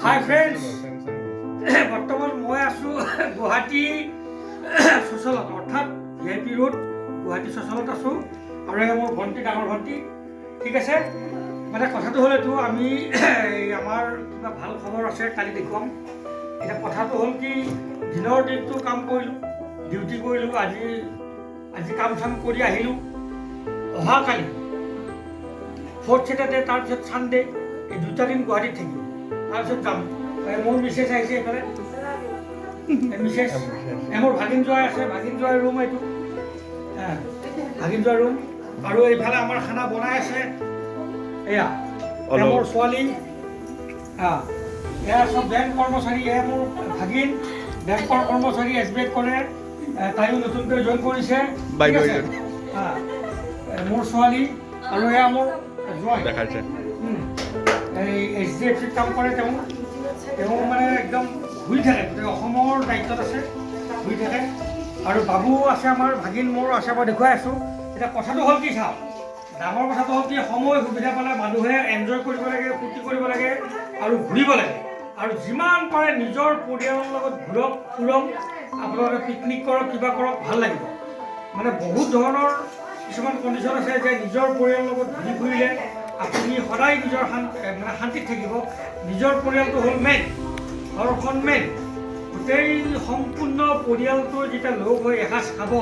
হাই friends, বৰ্তমান মই আছোঁ গুৱাহাটী চচলত, অৰ্থাৎ VIP ৰোড গুৱাহাটী চচলত আছোঁ। আৰু এই মোৰ ভণ্টি, ডাঙৰ ভণ্টি, ঠিক আছে। মানে কথাটো হ'ল এইটো, আমি আমাৰ কিবা ভাল খবৰ আছে, কালি দেখুৱাম। এতিয়া কথাটো হ'ল কি, দিনৰ দিনটো কাম কৰিলোঁ, ডিউটি কৰিলোঁ, আজি কাম চাম কৰি আহিলোঁ। অহাকালি 4th ছেটাৰডে, তাৰপিছত ছানডে, এই 2টা দিন গুৱাহাটীত থাকিম, তাৰপিছত যাম। মোৰ মিছেছ আহিছে এইফালে, মিছেছ মোৰ ভাগিন জোৱাই আছে, ভাগিন জোৱাই ৰুম এইটো, ভাগিন জোৱাই ৰুম। আৰু এইফালে আমাৰ খানা বনাই আছে, এয়া মোৰ ছোৱালী, এয়া চব বেংক কৰ্মচাৰী, এয়া মোৰ ভাগিন বেংকৰ কৰ্মচাৰী, SBI কৰে, তাইও নতুনকৈ জইন কৰিছে, ঠিক আছে। মোৰ ছোৱালী আৰু এয়া মোৰ জোৱাই দেখাইছে, এই HDFC-ত কাম কৰে। তেওঁ মানে একদম ঘূৰি থাকে, গোটেই অসমৰ দায়িত্বত আছে, ঘূৰি থাকে। আৰু বাবু আছে, আমাৰ ভাগিন মোৰ আছে, মই দেখুৱাই আছোঁ। এতিয়া কথাটো হ'ল কি, চাওঁ, ডাঙৰ কথাটো হ'ল কি, সময় সুবিধা পালে মানুহে এনজয় কৰিব লাগে, ফূৰ্তি কৰিব লাগে আৰু ঘূৰিব লাগে। আৰু যিমান পাৰে নিজৰ পৰিয়ালৰ লগত ঘূৰক ফুৰক, আপোনালোকে পিকনিক কৰক, কিবা কৰক, ভাল লাগিব। মানে বহুত ধৰণৰ কিছুমান কণ্ডিশ্যন আছে যে নিজৰ পৰিয়ালৰ লগত ঘূৰি ফুৰিলে আপুনি সদায় নিজৰ মানে শান্তিত থাকিব। নিজৰ পৰিয়ালটো হ'ল মেইন, ঘৰখন মেইন। গোটেই সম্পূৰ্ণ পৰিয়ালটো যেতিয়া লগ হৈ এসাঁজ খাব,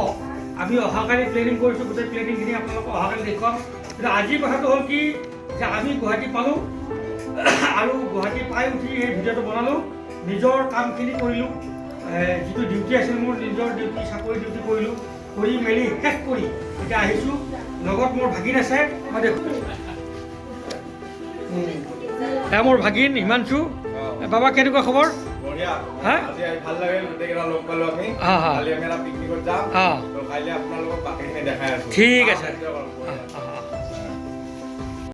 আমি অহাকালি প্লেনিং কৰিছোঁ, গোটেই প্লেনিংখিনি আপোনালোকক অহাকালি দেখুৱাম। কিন্তু আজিৰ কথাটো হ'ল কি, যে আমি গুৱাহাটী পালোঁ আৰু গুৱাহাটী পাই উঠি এই ভিডিঅ'টো বনালোঁ, নিজৰ কামখিনি কৰিলোঁ, যিটো ডিউটি আছিল মোৰ, নিজৰ ডিউটি, চাকৰি ডিউটি কৰিলোঁ, কৰি মেলি শেষ কৰি এতিয়া আহিছোঁ। লগত মোৰ ভাগিন আছে, মই দেখোঁ, এয়া মোৰ ভাগিন হিমাংশু। বাবা, কেনেকুৱা খবৰ? ঠিক আছে।